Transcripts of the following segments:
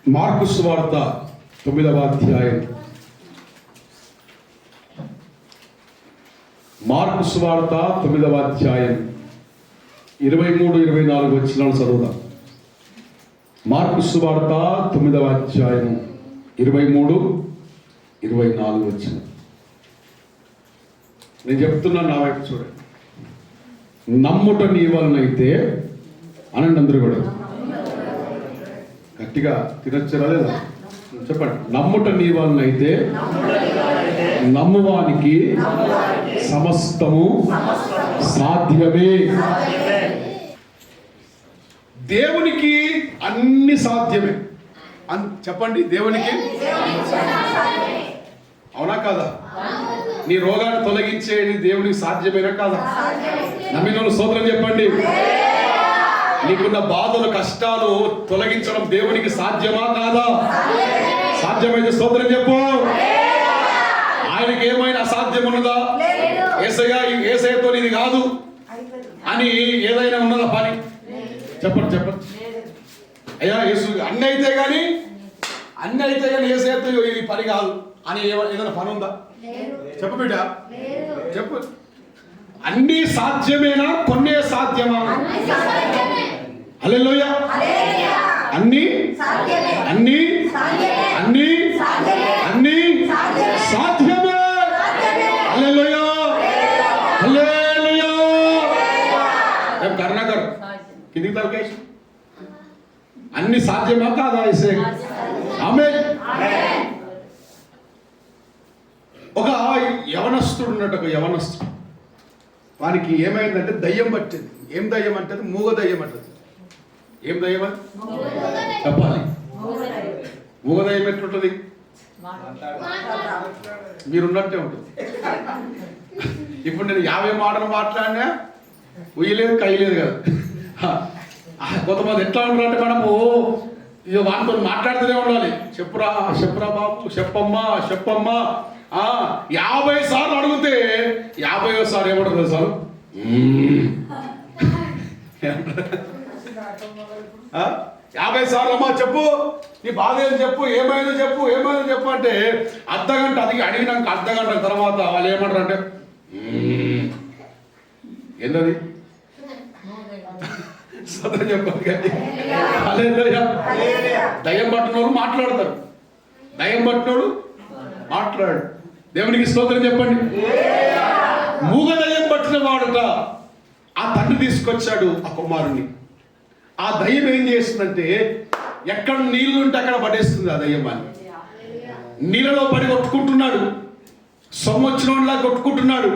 Mark సువార్త 9వ అధ్యాయం. Mark సువార్త 9వ అధ్యాయం 23-24 వచనాలు చదువుదాం. మార్కు సువార్త 9వ అధ్యాయం 23-24 వచనం. నేను చెప్తున్నా, నా వైపు చూడండి. నమ్ముట నీ వలనైతే అనండి, అందరూ కూడా గట్టిగా తినొచ్చరా లేదా చెప్పండి. నమ్ముట నీ వలనైతే నమ్మువానికి సమస్తము సాధ్యమే. దేవునికి అన్ని సాధ్యమే. చెప్పండి, దేవునికి అవునా కాదా? నీ రోగాన్ని తొలగించేది దేవునికి సాధ్యమేనా కాదా? నమ్మిన స్తోత్రం చెప్పండి. నీకున్న బాధలు, కష్టాలు తొలగించడం దేవునికి సాధ్యమా కాదా? సాధ్యమైతే స్తోత్రం చెప్పు. ఆయనకి ఏమైనా అసాధ్యం ఉన్నదా? ఏసయ్యతో ఇది కాదు అని ఏదైనా ఉన్నదా పని? చెప్పండి చెప్పండి. అయ్యా యేసు అన్ని అయితే కానీ ఏసయ్యతో ఈ పని కాదు అని ఏదైనా పని ఉందా? చెప్పు బిడ్డ, చెప్పు. అన్ని సాధ్యమేనా? కొన్నే సాధ్యమా? హల్లెలూయా. అన్ని అన్ని అన్ని అన్ని సాధ్యమే. హల్లెలూయా హల్లెలూయా. కరుణాకర్ కిందికి తలకేసి అన్ని సాధ్యమా కాదా? యేసే ఆమేన్. ఒక యవనస్తుడు ఉన్నట్టు, ఒక యవనస్తుడు, వానికి ఏమైందంటే దయ్యం పట్టింది. ఏం దయ్యం అంటే మూగ దయ్యం అంటది. ఏం దయ్యం అని చెప్పాలి? మూగ దయ్యం ఎట్లుంటుంది? మీరున్నట్టే ఉంటుంది. ఇప్పుడు నేను 50 మాటలు మాట్లాడినా ఉయ్యలేదు, కయ్యలేదు కదా. కొంతమంది ఎట్లా ఉంటారు అంటే, మనము ఇక వాటితో మాట్లాడుతూనే ఉండాలి. చెప్పురా చెప్పురా బాబు, చెప్పమ్మా చెప్పమ్మా. 50 సార్లు అడిగితే 50వ సార్ ఏమంటుంది సార్? 50 సార్లు అమ్మా చెప్పు, నీ బాధ ఏం చెప్పు, ఏమైనా చెప్పు, ఏమైనా చెప్పు అంటే అర్ధగంట అడిగినాక అర్ధగంట తర్వాత వాళ్ళు ఏమంటారు అంటే ఏంటది సదం చెప్పాలి. కానీ దయ్యం పట్టినోడు మాట్లాడతారు, దయ్యం పట్టినోడు మాట్లాడు. దేవునికి స్తోత్రం చెప్పండి. మూగ దయ్యం పట్టిన వాడుట ఆ తండ్రి తీసుకొచ్చాడు ఆ కుమారుని. ఆ దయ్యం ఏం చేస్తుందంటే, ఎక్కడ నీళ్లు ఉంటే అక్కడ పడేస్తుంది ఆ దయ్యం. అని నీళ్ళలో పడి కొట్టుకుంటున్నాడు, సొమ్మొచ్చినోడిలా కొట్టుకుంటున్నాడు,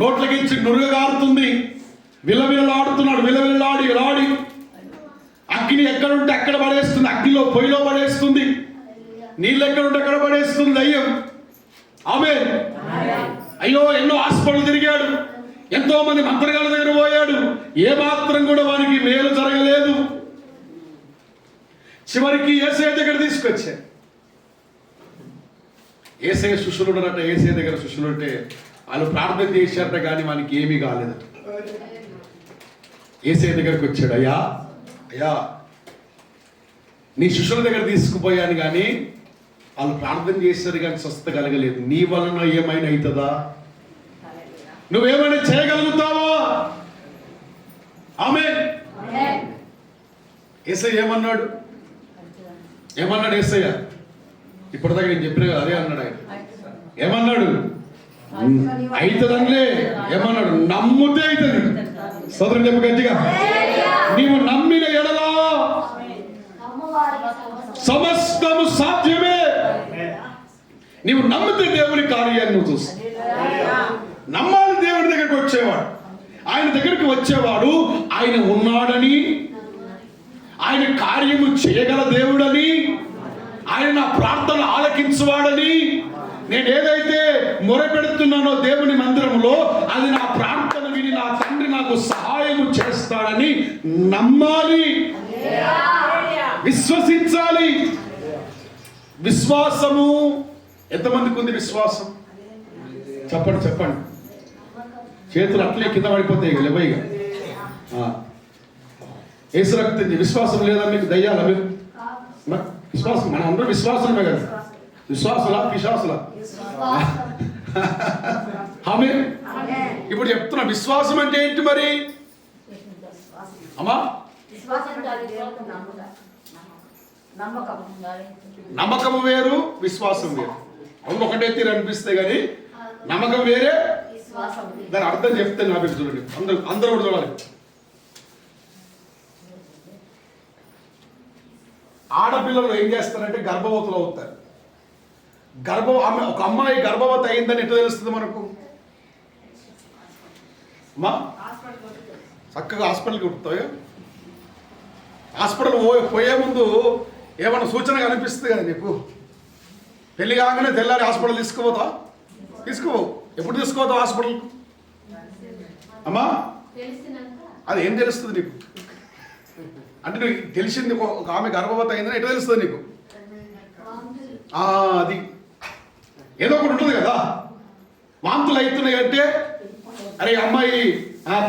నోట్లకించి నురుగగారుతుంది, విలవిలలాడుతున్నాడు. విలవిలలాడి అగ్ని ఎక్కడుంటే అక్కడ పడేస్తుంది, అగ్నిలో పొయ్యిలో పడేస్తుంది, నీళ్ళు ఎక్కడుంటే అక్కడ పడేస్తుంది దయ్యం. ఆమేన్. అయ్యో, ఎన్నో హాస్పిటల్ తిరిగాడు, ఎంతో మంది మంత్రగాళ్ళ దగ్గర పోయాడు, ఏమాత్రం కూడా వానికి మేలు జరగలేదు. చివరికి యేసయ్య దగ్గర తీసుకొచ్చాడు. యేసయ్య శిష్యులు ఉన్నారట. యేసయ్య దగ్గర శిష్యులు ఉంటే వాళ్ళు ప్రార్థన చేశారట, కానీ వానికి ఏమీ కాలేదట. యేసయ్య దగ్గరకు వచ్చాడు. అయ్యా అయ్యా, నీ శిష్యుల దగ్గర తీసుకుపోయాను, కానీ వాళ్ళు ప్రార్థన చేశారు, కానీ స్వస్థత కలగలేదు. నీ వలన ఏమైనా అవుతుందా? నువ్వేమైనా చేయగలుగుతావా? ఆమేన్. యేసయ్య ఏమన్నాడు? యేసయ్య ఇప్పటిదాకా నేను చెప్పిన కదా, అదే అన్నాడు ఆయన. ఏమన్నాడు? అవుతుందనిలే. ఏమన్నాడు? నమ్ముతే అవుతుంది. సోదరం చెప్పు గట్టిగా. నీవు నమ్మిన ఎడలా సమస్తము సాధ్యమే. నీవు నమ్మితే దేవుని కార్యాన్ని నువ్వు చూస్తావు. నమ్మాలి. దేవుడి దగ్గరికి వచ్చేవాడు, ఆయన దగ్గరికి వచ్చేవాడు ఆయన ఉన్నాడని, ఆయన కార్యము చేయగల దేవుడని, ఆయన నా ప్రార్థన ఆలకించువాడని, నేను ఏదైతే మొరపెడుతున్నానో దేవుని మందిరంలో అది నా ప్రార్థన విని నా తండ్రి నాకు సహాయము చేస్తాడని నమ్మాలి, విశ్వసించాలి. విశ్వాసము ఎంతమందికి ఉంది? విశ్వాసం చెప్పండి చెప్పండి. చేతులు అట్లే కింద పడిపోతాయి లేవైగా. యేసు రక్తం. విశ్వాసం లేదా మీకు? దయ్యాలా మీరు? విశ్వాసం, మనం అందరూ విశ్వాసమే కదా. విశ్వాసులా పిశాసులా? ఆమేన్. ఇప్పుడు చెప్తున్నా, విశ్వాసం అంటే ఏంటి మరి అమ్మా? నమ్మకము వేరు, విశ్వాసం వేరు. అవును, ఒకటే తీరు అనిపిస్తే కానీ నమ్మకం వేరే, దాని అర్థం చెప్తే నా పేరు చూడండి, అందరూ కూడా చూడాలి. ఆడపిల్లలు ఏం చేస్తారంటే గర్భవతులు అవుతారు. ఒక అమ్మాయి గర్భవతి అయిందని ఎట్లా తెలుస్తుంది మనకు? అమ్మా చక్కగా హాస్పిటల్కి ఉడుతాయో, హాస్పిటల్ పోయే ముందు ఏమన్నా సూచన కనిపిస్తుంది కదా నీకు? పెళ్లి కాగానే తెల్లారి హాస్పిటల్ తీసుకుపోతావు. ఎప్పుడు తీసుకుపోతావు హాస్పిటల్? అమ్మా అది ఏం తెలుస్తుంది నీకు? అంటే నీకు తెలిసింది ఒక ఆమె గర్భవతి అయిందని ఎట్లా తెలుస్తుంది నీకు? అది ఏదో ఒకటి ఉంటుంది కదా. వాంతులు అవుతున్నాయి అంటే అరే అమ్మాయి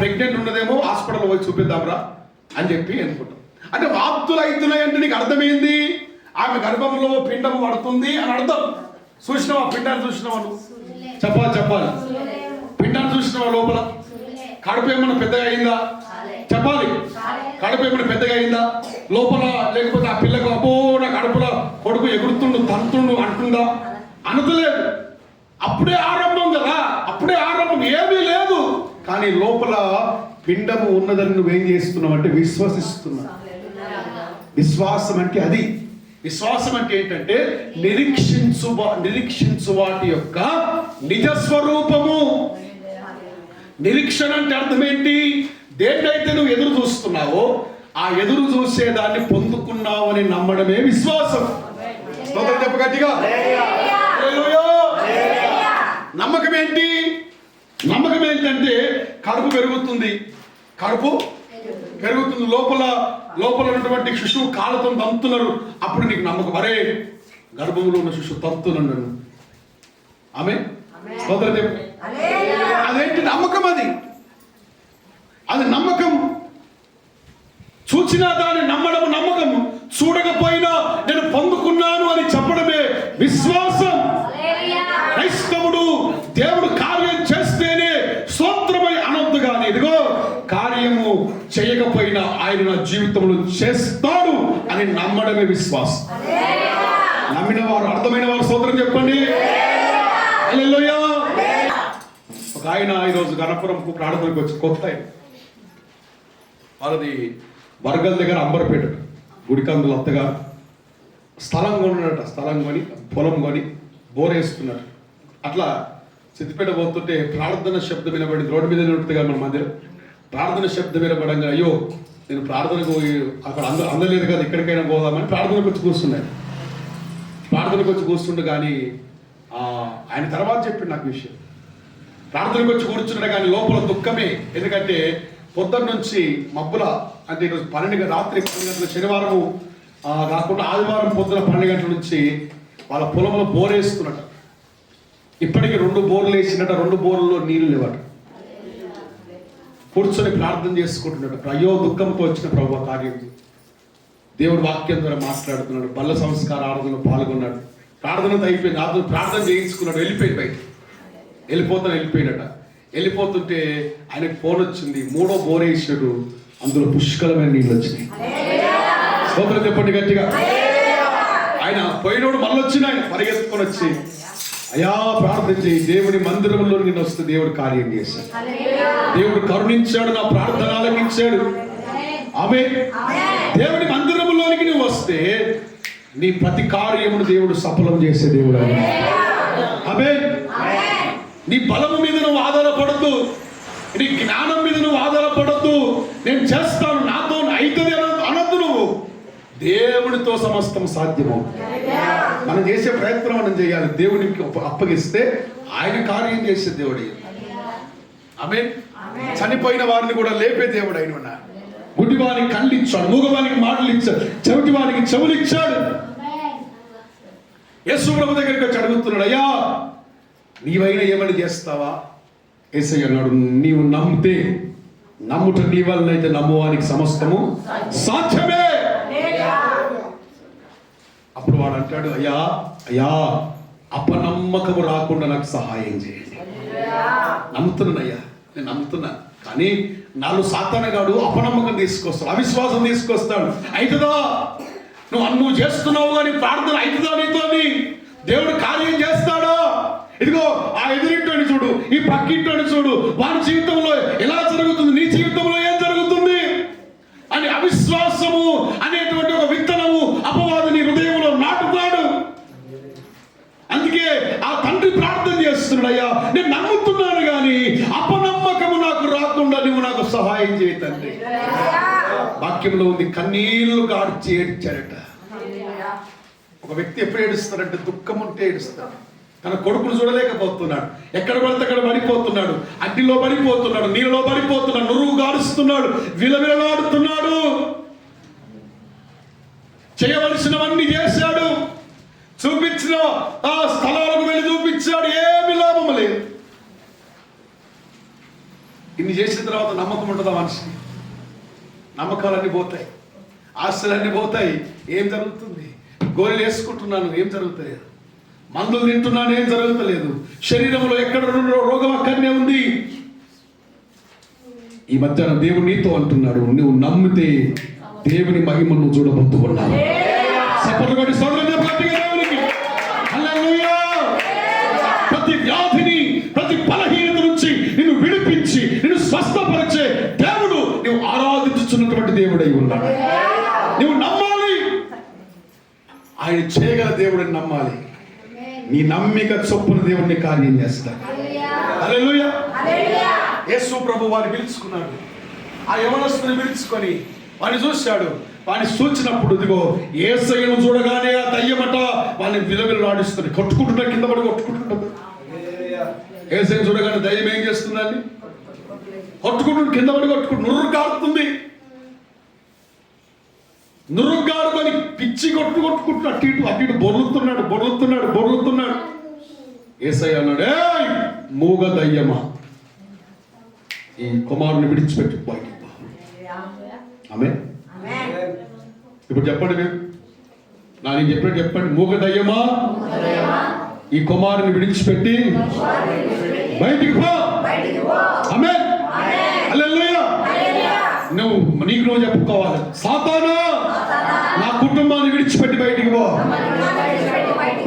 ప్రెగ్నెంట్ ఉన్నదేమో, హాస్పిటల్ పోయి చూపిద్దాంరా అని చెప్పి అనుకుంటాం. అంటే వాంతులు అవుతున్నాయి అంటే నీకు అర్థమైంది ఆమె గర్భంలో పిండం పడుతుంది అని అర్థం. చూసినావా పిండాన్ని? చూసినావా నువ్వు? చెప్పాలి. పిండాన్ని చూసినావా? లోపల కడుపు ఏమన్నా పెద్దగా అయిందా? చెప్పాలి. కడుపు ఏమైనా పెద్దగా అయిందా లోపల? లేకపోతే ఆ పిల్లకు అబ్బో నా కడుపులో కొడుకు ఎగురుతుండు తంతుండు అంటుందా? అనదలేదు. అప్పుడే ఆరంభం కదా, అప్పుడే ఆరంభం, ఏమీ లేదు. కానీ లోపల పిండము ఉన్నదని నువ్వేం చేస్తున్నావు అంటే విశ్వసిస్తున్నావు. విశ్వాసం అంటే అది. విశ్వాసం అంటే ఏంటంటే నిరీక్షించు వాటి యొక్క నిజస్వరూపము. నిరీక్షణ అంటే అర్థం ఏంటి? దేన్నైతే నువ్వు ఎదురు చూస్తున్నావో ఆ ఎదురు చూసేదాన్ని పొందుకున్నావు అని నమ్మడమే విశ్వాసం. చెప్ప గట్టిగా. నమ్మకం ఏంటి? నమ్మకం ఏంటంటే కడుపు పెరుగుతుంది లోపల ఉన్నటువంటి శిశువు కాళ్ళతో తంతున్నారు. అప్పుడు నీకు నమ్మకం, అరే గర్భంలో ఉన్న శిశువు తంతున్నాడు. ఆమె సోదరు చెప్పు. అదేంటి? నమ్మకం. అది నమ్మకం. చూచినా దాన్ని నమ్మడం నమ్మకం, చూడకపోయినా నేను పొందుకున్నాను అని చెప్పడమే విశ్వాసం. క్రైస్తవుడు దేవుడు కార్యం చేస్తేనే స్తోత్రమై అనొద్దు కానీ ఇదిగో కార్యము చేయకపోయినా ఆయన నా జీవితంలో చేస్తాడు అని నమ్మడమే విశ్వాసం. నమ్మిన వారు, అర్థమైన వారు స్తోత్రం చెప్పండి. హల్లెలూయా. ఒక ఆయన ఈరోజు గణపురంకు ప్రార్థనకు వచ్చి కొత్త వాళ్ళది వర్గల దగ్గర అంబర్పేట గుడికందులు అత్తగా స్థలం కొని పొలం కొని బోరేస్తున్నట్టు. అట్లా సిద్దిపేట పోతుంటే ప్రార్థన శబ్దం వినబడింది. రోడ్డు మీద ఉంటుంది కదా మన మధ్యలో. ప్రార్థన శబ్దం వినబడంగా అయ్యో నేను ప్రార్థనకు అక్కడ అందలేదు కదా, ఇక్కడికైనా పోదామని ప్రార్థనకు వచ్చి కూర్చుండే. కానీ ఆయన తర్వాత చెప్పిండు నాకు విషయం. ప్రార్థనకు వచ్చి కూర్చున్నాడు కానీ లోపల దుఃఖమే. ఎందుకంటే పొద్దున్న నుంచి మబ్బుల, అంటే ఈరోజు రాత్రి 12 గంటల, శనివారం కాకుండా ఆదివారం పొద్దున 12 గంటల నుంచి వాళ్ళ పొలంలో బోరేస్తున్నట. ఇప్పటికి 2 బోర్లు వేసినట్ట, 2 బోర్లలో నీళ్లు లేవట. కూర్చొని ప్రార్థన చేసుకుంటున్నట్టు. అయ్యో దుఃఖంతో వచ్చిన ప్రభు కార్యం. దేవుడు వాక్యం ద్వారా మాట్లాడుతున్నాడు. బల్ల సంస్కార ఆరాధనలో పాల్గొన్నాడు. ప్రార్థనతో అయిపోయింది. ప్రార్థన చేయించుకున్నాడు. వెళ్ళిపోయినట. వెళ్ళిపోతుంటే ఆయనకు ఫోన్ వచ్చింది. 3వ బోర్ వేసాడు, అందులో పుష్కలమైన నీళ్ళు వచ్చినాయి. స్తోత్రం చెప్పండి గట్టిగా. ఆయన పోయినోడు మళ్ళీ వచ్చిన ఆయన పరిగెత్తుకొని వచ్చి అయ్యా ప్రార్థన చేయి, దేవుని మందిరంలో నిన్ను వస్తే దేవుడు కార్యం చేశాడు. దేవుడు కరుణించాడు, నా ప్రార్థన ఆలకించాడు. ఆమేన్. దేవుని మందిరంలోనికి నువ్వు వస్తే నీ ప్రతి కార్యమును దేవుడు సఫలం చేసే దేవుడు. ఆమేన్. నీ బలము మీద నువ్వు ఆధారపడద్దు, నీ జ్ఞానం మీద నువ్వు ఆధారపడద్దు. నేను చేస్తాను, నాతో అవుతుంది అనద్దు. నువ్వు దేవుడితో సమస్తం సాధ్యము. మనం చేసే ప్రయత్నం మనం చేయాలి. దేవునికి అప్పగిస్తే ఆయన కార్యం చేసే దేవుడు. ఆమేన్. చనిపోయిన వారిని కూడా లేపే దేవుడు ఆయన. గుడ్డివానికి కళ్ళు ఇచ్చాడు, మూగవానికి మాటలు ఇచ్చాడు, చెవిటి వానికి చెవులు ఇచ్చాడు. యేసు ప్రభు దగ్గరికి వచ్చి అడుగుతున్నాడు, అయ్యా నీవైనా ఏమని చేస్తావా? యేసయ్య అన్నాడు, నీవు నమ్మితే, నమ్ముట నీ వల్లనైతే నమ్మువానికి సమస్తము సాధ్యమే. అప్పుడు వాడు అంటాడు, అయ్యా అయ్యా అపనమ్మకము రాకుండా నాకు సహాయం చేయండి. నమ్ముతున్నానయ్యా, నేను నమ్ముతున్నాను, కానీ నాలో సాతానగాడు అపనమ్మకం తీసుకొస్తాడు, అవిశ్వాసం తీసుకొస్తాడు. అవుతుందా నువ్వు చేస్తున్నావు కానీ ప్రార్థన అవుతుందా నీతో? దేవుడు కార్యం చేస్తాడా? ఇదిగో ఆ ఎదురింటోని చూడు, ఈ పక్కింటోని చూడు, వాడి జీవితంలో ఎలా జరుగుతుంది, నీ జీవితంలో ఏం జరుగుతుంది అని అవిశ్వాసము అనేటువంటి ఒక విత్తనము అపవాది నీ హృదయంలో నాటుతాడు. అందుకే ఆ తండ్రి ప్రార్థన చేస్తున్నాడు, అయ్యా నేను నమ్ముతున్నాను కానీ అపనమ్మకము నాకు రాకుండా నువ్వు నాకు సహాయం చేయి తండ్రి. వాక్యంలో ఉంది, కన్నీళ్లు గాడ్చి ఏడ్చాడట. ఒక వ్యక్తి ఎప్పుడు ఏడుస్తాడంటే దుఃఖం ఉంటే ఏడుస్తాడు. తన కొడుకును చూడలేకపోతున్నాడు, ఎక్కడ పడితే అక్కడ పడిపోతున్నాడు, అగ్నిలో పడిపోతున్నాడు, నీళ్ళలో పడిపోతున్నాడు, నురుగు గారుస్తున్నాడు, విలవిలలాడుతున్నాడు. చేయవలసినవన్నీ చేశాడు, చూపించిన ఆ స్థలాలకు వెళ్ళి చూపించాడు, ఏమి లాభం లేదు. ఇన్ని చేసిన తర్వాత నమ్మకం ఉంటుందా మనిషికి? నమ్మకాలన్నీ పోతాయి, ఆశలన్నీ పోతాయి. ఏం జరుగుతుంది? గోళీలు వేసుకుంటున్నాను, ఏం జరుగుతలేదు. మందులు తింటున్నాను, ఏం జరుగుతలేదు. శరీరంలో ఎక్కడ రోగం అక్కడనే ఉంది. ఈ మధ్యాహ్నం దేవుడు నీతో అంటున్నాడు, నువ్వు నమ్మితే దేవుని మహిమను చూడబోతూ ఉన్నావు. సపర్లుగొట్టి సోదరుని దేవునికి హల్లెలూయా. ప్రతి వ్యాధిని, ప్రతి బలహీనత నుంచి నిన్ను విడిపించి నిన్ను స్వస్థపరిచే దేవుడు నువ్వు ఆరాధించుతున్నటువంటి దేవుడై ఉన్నాడు. నువ్వు నమ్మాలి, ఆయన చేయగల దేవుడిని నమ్మాలి. నీ నమ్మిక చొప్పున దేవుడిని కార్యం చేస్తాడు. హల్లెలూయా. యేసు ప్రభు వారిని పిలుచుకున్నాడు. ఆ యవనస్తుని పిలుచుకొని వాడిని చూశాడు. వాడిని చూచినప్పుడు ఇదిగో యేసయ్యను చూడగానే ఆ దయ్యమట వాడిని విలవిలలాడిస్తుంది, కొట్టుకుంటున్నాడు, కింద పడి కొట్టుకుంటున్నాడు. యేసయ్యను చూడగానే దయ్యం ఏం చేస్తుందండి? కొట్టుకుంటుంది, కింద పడి నుర్రు కారుతుంది. నురుగ్గాడుకొని పిచ్చి కొట్టుకుంటూ అటు ఇటు బొర్లుతున్నాడు. యేసయ్య అన్నాడు, ఏయ్ మూగ దయ్యమా, ఈ కుమారుని విడిచిపెట్టి బయటికి పో. ఆమేన్. ఇప్పుడు చెప్పండి, మీరు నేను చెప్పినట్టు చెప్పండి. మూగ దయ్యమా, ఈ కుమారుని విడిచిపెట్టి బయటికి పో. ఆమేన్. హల్లెలూయా. నీకు చెప్పుకోవాలి, సాతానా నా కుటుంబాన్ని విడిచిపెట్టి బయటికి పో,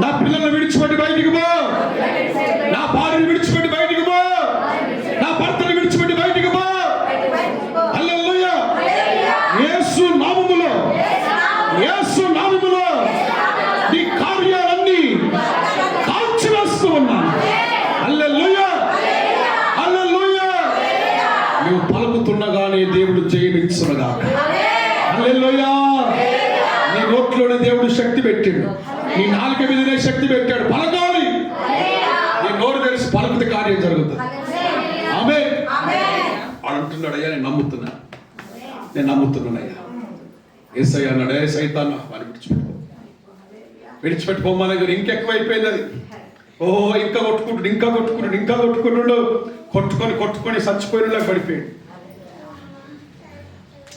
నా పిల్లల్ని విడిచిపెట్టి బయటికి పో, నా భార్యని విడిచిపెట్టి బయటికి పో, నా భర్తని విడిచిపెట్టి బయటికి పో. హల్లెలూయా. యేసు నామములో నీ కార్యాలన్నీ కాల్చివేస్తూ ఉన్నాను. హల్లెలూయా. నువ్వు పలుకుతున్నగానే దేవుడు జయమిచ్చునుగాక. హల్లెలూయా. నీ నోట్లోనే దేవుడు శక్తి పెట్టాడు, నీ నాలుక మీదనే శక్తి పెట్టాడు. పలకాలి, నీ నోరు తెలిసి పలుకుతే కార్యం జరుగుతుంది. ఆమేన్. వాడు అంటున్నాడు, అయ్యా నేను నమ్ముతున్నానయ్యా. యేసయ్య అన్నాడు, ఏ సైతానా వాడిని విడిచిపెట్టుకోమని ఇంకెక్కువైపోయింది అది. ఇంకా కొట్టుకొని చచ్చిపోయినలాగా పడిపోయాడు.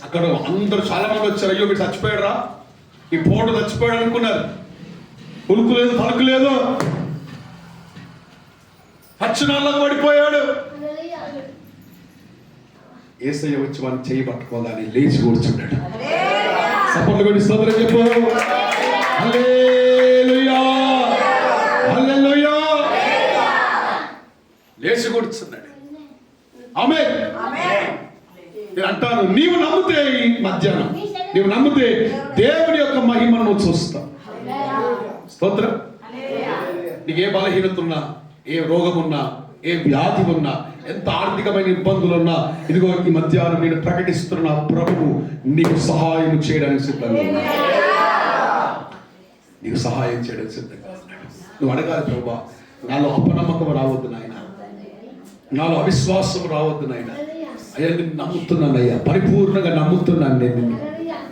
అక్కడ అందరూ చాలా మంది వచ్చారు, అయ్యో వీడు చచ్చిపోయాడు రా, ఈ పోటు చచ్చిపోయాడు అనుకున్నారు. ఉలుకు లేదు, పలుకు లేదు, పచ్చినాళ్ళకు పడిపోయాడు. యేసయ్య వచ్చి వాడిని చేయి పట్టుకోవాలని లేచి కూర్చున్నాడు. సపోర్ట్ కొట్టి స్తోత్రం చెప్పు. హల్లెలూయా. లేచి కూర్చున్నాడు. ఆమేన్. నేను అంటాను, నీవు నమ్మితే ఈ మధ్యాహ్నం నీవు నమ్మితే దేవుని యొక్క మహిమను నువ్వు చూస్తావు. స్తోత్రం. నీకు ఏ బలహీనత ఉన్నా, ఏ రోగం ఉన్నా, ఏ వ్యాధి ఉన్నా, ఎంత ఆర్థికమైన ఇబ్బందులు ఉన్నా, ఇదిగో ఈ మధ్యాహ్నం నేను ప్రకటిస్తున్న ప్రభువు నీకు సహాయం చేయడానికి సిద్ధంగా ఉన్నాడు. నీకు సహాయం చేయడానికి సిద్ధంగా ఉన్నాడు. నువ్వు అడగాలి, ప్రభువా నాలో అపనమ్మకం రావద్దు నాయన, నాలో అవిశ్వాసం రావద్దు నాయన. అయ్యా నేను నమ్ముతున్నానయ్యా, పరిపూర్ణంగా నమ్ముతున్నాను. నేను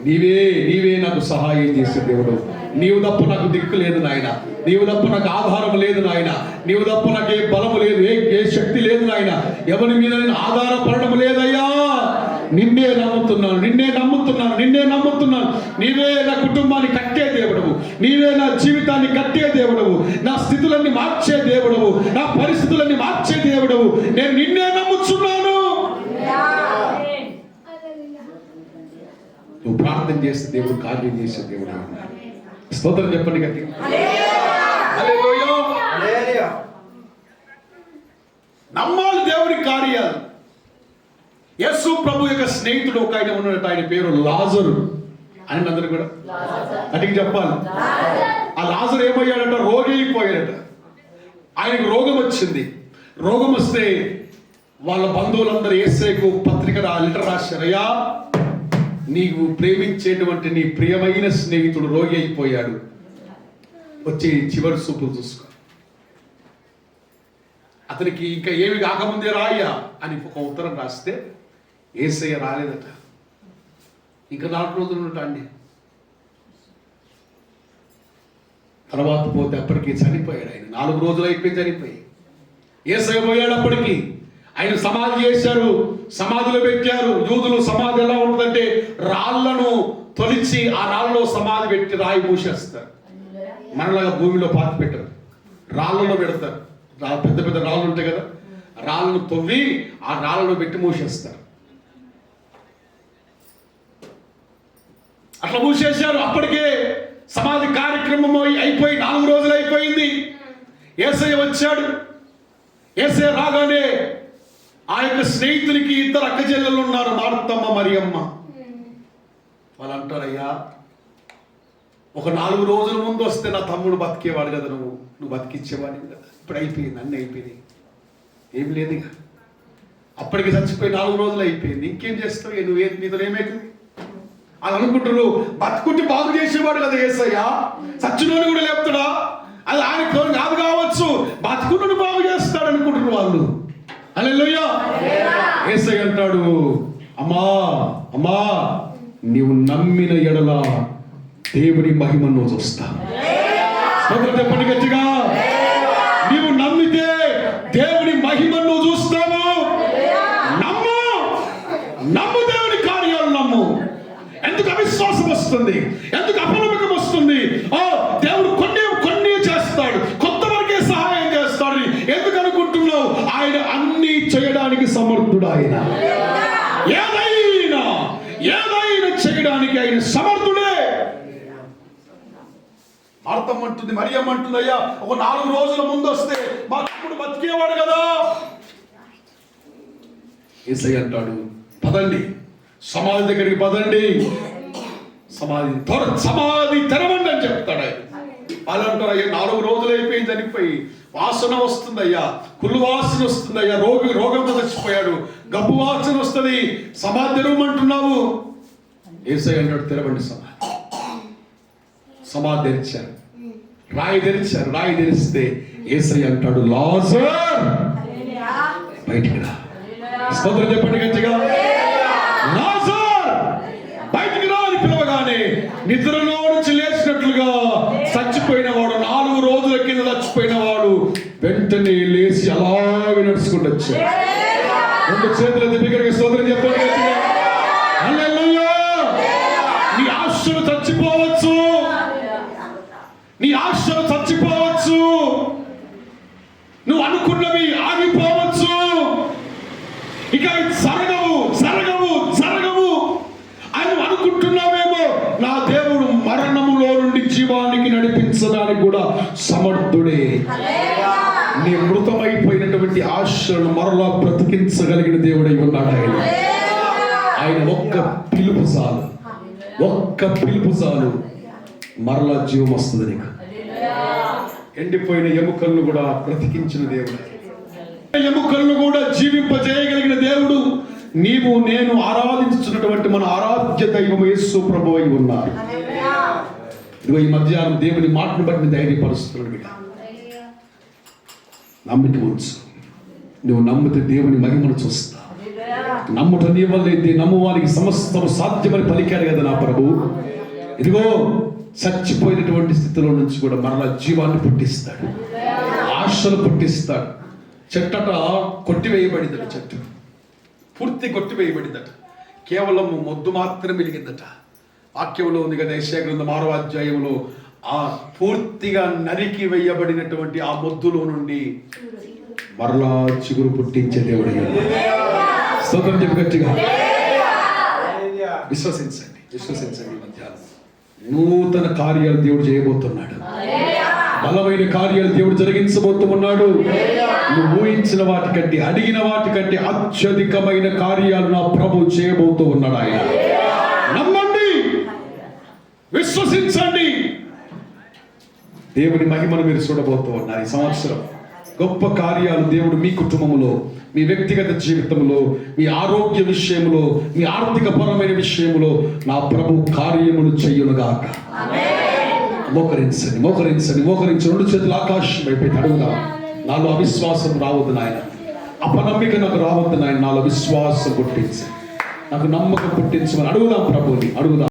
నీవే నాకు సహాయం చేసే దేవుడు. నీవు తప్ప నాకు దిక్కు లేదు నాయన, నీవు తప్ప నాకు ఆధారం లేదు నాయన, నీవు తప్ప నాకు ఏ బలము లేదు, ఏ శక్తి లేదు నాయన, ఎవరి మీద నేను ఆధారపడడం లేదయ్యా. నిన్నే నమ్ముతున్నాను. నీవే నా కుటుంబాన్ని కట్టే దేవుడు, నీవే నా జీవితాన్ని కట్టే దేవుడవు, నా స్థితులన్నీ మార్చే దేవుడవు, నా పరిస్థితులన్నీ మార్చే దేవుడవు. నేను నిన్నే నమ్ముచున్నాను. నువ్వు ప్రార్థన చేస్తే దేవుడు కార్యం చేసే దేవుడు. స్తోత్రం చెప్పండి గట్టిగా. హల్లెలూయా. నమ్మాలి దేవుడి కార్యాలు. యేసు ప్రభు యొక్క స్నేహితుడు ఒక ఆయన ఉన్నాడు, ఆయన పేరు లాజరు అని అందరూ కూడా అడిగి చెప్పాలి. ఆ లాజరు ఏమయ్యాడట? రోగి అయిపోయాడట. ఆయనకు రోగం వచ్చింది. రోగం వస్తే వాళ్ళ బంధువులందరూ యేసేకు పత్రిక లెటర్ రాశారయ్యా, నీవు ప్రేమించేటువంటి నీ ప్రియమైన స్నేహితుడు రోగి అయిపోయాడు, వచ్చి చివరి చూపులు చూసుకో. అతనికి ఇంకా ఏమి కాకముందే రాయ్యా అని ఒక ఉత్తరం రాస్తే యేసయ్య రాలేదట. ఇంకా 4 రోజులు ఉంటాండి. తర్వాత పోతే అప్పటికి చనిపోయాడు ఆయన. 4 రోజులు అయిపోయి చనిపోయి యేసయ్య పోయాడు. అప్పటికి ఆయన సమాధి చేశారు, సమాధిలో పెట్టారు. యూదులు సమాధి ఎలా ఉంటుందంటే రాళ్లను తొలిచి ఆ రాళ్ళలో సమాధి పెట్టి రాయి మూసేస్తారు. మనలాగా భూమిలో పాతి పెట్టరు, రాళ్ళలో పెడతారు. పెద్ద పెద్ద రాళ్ళు ఉంటాయి కదా, రాళ్ళను తవ్వి ఆ రాళ్ళలో పెట్టి మూసేస్తారు. అట్లా మూసేశారు. అప్పటికే సమాధి కార్యక్రమం అయిపోయి 4 రోజులు అయిపోయింది. యేసయ్య వచ్చాడు. యేసయ్య రాగానే ఆ యొక్క స్నేహితునికి 2 అక్క చెల్లెలు ఉన్నారు, మార్తమ్మ మరియమ్మ. వాళ్ళు అంటారయ్యా, ఒక 4 రోజుల ముందు వస్తే నా తమ్ముడు బతికేవాడు కదా, నువ్వు బతికిచ్చేవాడివి కదా. ఇప్పుడు అయిపోయింది, అన్నీ అయిపోయింది, ఏం లేదు ఇక. అప్పటికి చచ్చిపోయి 4 రోజులు అయిపోయింది, ఇంకేం చేస్తావు? నీతో ఏమైతుంది? అది అనుకుంటారు. బతుకుంటే బాగు చేసేవాడు కదా యేసయ్య, చచ్చినోని కూడా లేపుతాడా? అది ఆయన కాదు కావచ్చు, బతుకుంటే బాగు చేస్తాడు అనుకుంటారు వాళ్ళు. హల్లెలూయా. యేసయ్య అంటాడు, అమ్మా అమ్మా, నీవు నమ్మిన ఎడల దేవుని మహిమను చూస్తా. చెప్పండి గట్టిగా. నీవు నమ్మితే దేవుని మహిమను చూస్తావు. నమ్ము దేవుని కార్యాలు నమ్ము. ఎందుకు అవిశ్వాసం వస్తుంది? ఎందుకు అపనమ్మకం వస్తుంది? దేవుడు కొన్ని చేస్తాడు, కొంతవరకే సహాయం చేస్తాడు ఎందుకు అనుకుంటున్నావు? ఆయన అన్ని చేయడానికి సమర్థుడు. ఆయన ఏదైనా చేయడానికి ఆయన సమర్థుడే. మార్తమ్మంటుంది, మరియమ్మ అంటుంది, అయ్యా ఒక 4 రోజుల ముందు వస్తే మా తమ్ముడు బతికేవాడు కదా. యేసయ్య అంటాడు, పదండి, సమాధి దగ్గరికి పదండి, సమాధి తెరవండి అని చెప్తాడు ఆయన. వాళ్ళు అంటారు, అయ్యా 4 రోజులు అయిపోయింది, చనిపోయి వాసన వస్తుందయ్యా, కుళ్ళు వాసన వస్తుందయ్యా, రోగంతో చచ్చిపోయాడు, గబ్బు వాసన వస్తుంది, సమాధి తెరవమంటున్నావు. యేసయ్య అంటాడు, తెరవండి సమాధి తెరిచారు. రాయి తెరిస్తే యేసయ్య అంటాడు, లాజర్ బయటికి రా. స్తోత్రం చెప్పండి గట్టిగా. లాజర్ బయటికి రా అని పిలవగానే నిద్రలో నుంచి లేచినట్లుగా చచ్చిపోయిన వాడు, 4 రోజుల కింద చచ్చిపోయిన వాడు వెంటనే లేచి అలాగే నడుచుకుంటూ వచ్చాడు. 2 చేతుల దగ్గరికి స్తోత్రం చెప్పండి గట్టిగా. హల్లెలూయా. నీ ఆశలు చచ్చిపోవచ్చు, నీ ఆశలు చచ్చిపోవచ్చు, నువ్వు అనుకున్నవి ఆగిపోవచ్చు, ఇక జరగవు అని అనుకుంటున్నావేమో. నా దేవుడు మరణములో నుండి జీవానికి నడిపించడానికి కూడా సమర్థుడే. నీ మృతమైపోయినటువంటి ఆశలను మరలా బ్రతికించగలిగిన దేవుడై ఉన్నాడు ఆయన. ఒక్క పిలుపు చాలు మరలా జీవం వస్తుంది నీకు. ఎండిపోయిన ఎముకలను కూడా బ్రతికించిన దేవుడు, ఎముకలను కూడా జీవింపజేయగలిగిన దేవుడు నీవు నేను ఆరాధించుతున్నటువంటి మన ఆరాధ్య దైవం యేసు ప్రభువు అయి ఉన్నారు. ఇదిగో ఈ మధ్యాహ్నం దేవుని మాటను బట్టి ధైర్యపరుస్తున్నాడు బిడ్డ. నమ్మిక ఉంచు. నువ్వు నమ్మితే దేవుని మహిమను చూస్తా. నమ్ముట నీ వల్లైతే నమ్మువానికి సమస్తము సాధ్యమని పలికాడు కదా నా ప్రభు. ఇదిగో చచ్చిపోయినటువంటి స్థితిలో నుంచి కూడా మరలా జీవాన్ని పుట్టిస్తాడు, ఆశలు పుట్టిస్తాడు. చెట్టట కొట్టివేయబడిందట, చెట్టు పూర్తి కొట్టివేయబడిందట, కేవలం మొద్దు మాత్రం వెలిగిందట. వాక్యంలో ఉంది కదా, యెషయా గ్రంథం 6వ అధ్యాయంలో ఆ పూర్తిగా నరికి వేయబడినటువంటి ఆ మొద్దులో నుండి మరలా చిగురు పుట్టించే దేవుడు. స్తోత్రం చెప్పు గట్టిగా. విశ్వసించండి, విశ్వసించండి. మధ్యాహ్నం నూతన కార్యాలు దేవుడు చేయబోతున్నాడు. బలమైన కార్యాలు దేవుడు జరిగించబోతున్నాడు. నువ్వు ఊహించిన వాటికంటే, అడిగిన వాటికంటే అత్యధికమైన కార్యాలు నా ప్రభు చేయబోతూ ఉన్నాడు. ఆయన నమ్మండి, విశ్వసించండి. దేవుని మహిమను మీరు చూడబోతూ ఉన్నారు. ఈ సంవత్సరం గొప్ప కార్యాలు దేవుడు మీ కుటుంబంలో, మీ వ్యక్తిగత జీవితంలో, మీ ఆరోగ్య విషయంలో, మీ ఆర్థిక పరమైన విషయంలో నా ప్రభు కార్యములు చెయ్యునుగాక. మోకరించండి, మోకరించండి, మోకరించి 2 చేతులు ఆకాశం వైపు అడుగుదాం. నాలో అవిశ్వాసం రావద్దు నాయన, అపనమ్మిక నాకు రావద్దు నాయన. నాలో విశ్వాసం పుట్టించి, నాకు నమ్మకం పుట్టించమని అడుగుదాం ప్రభుని, అడుగుదాం.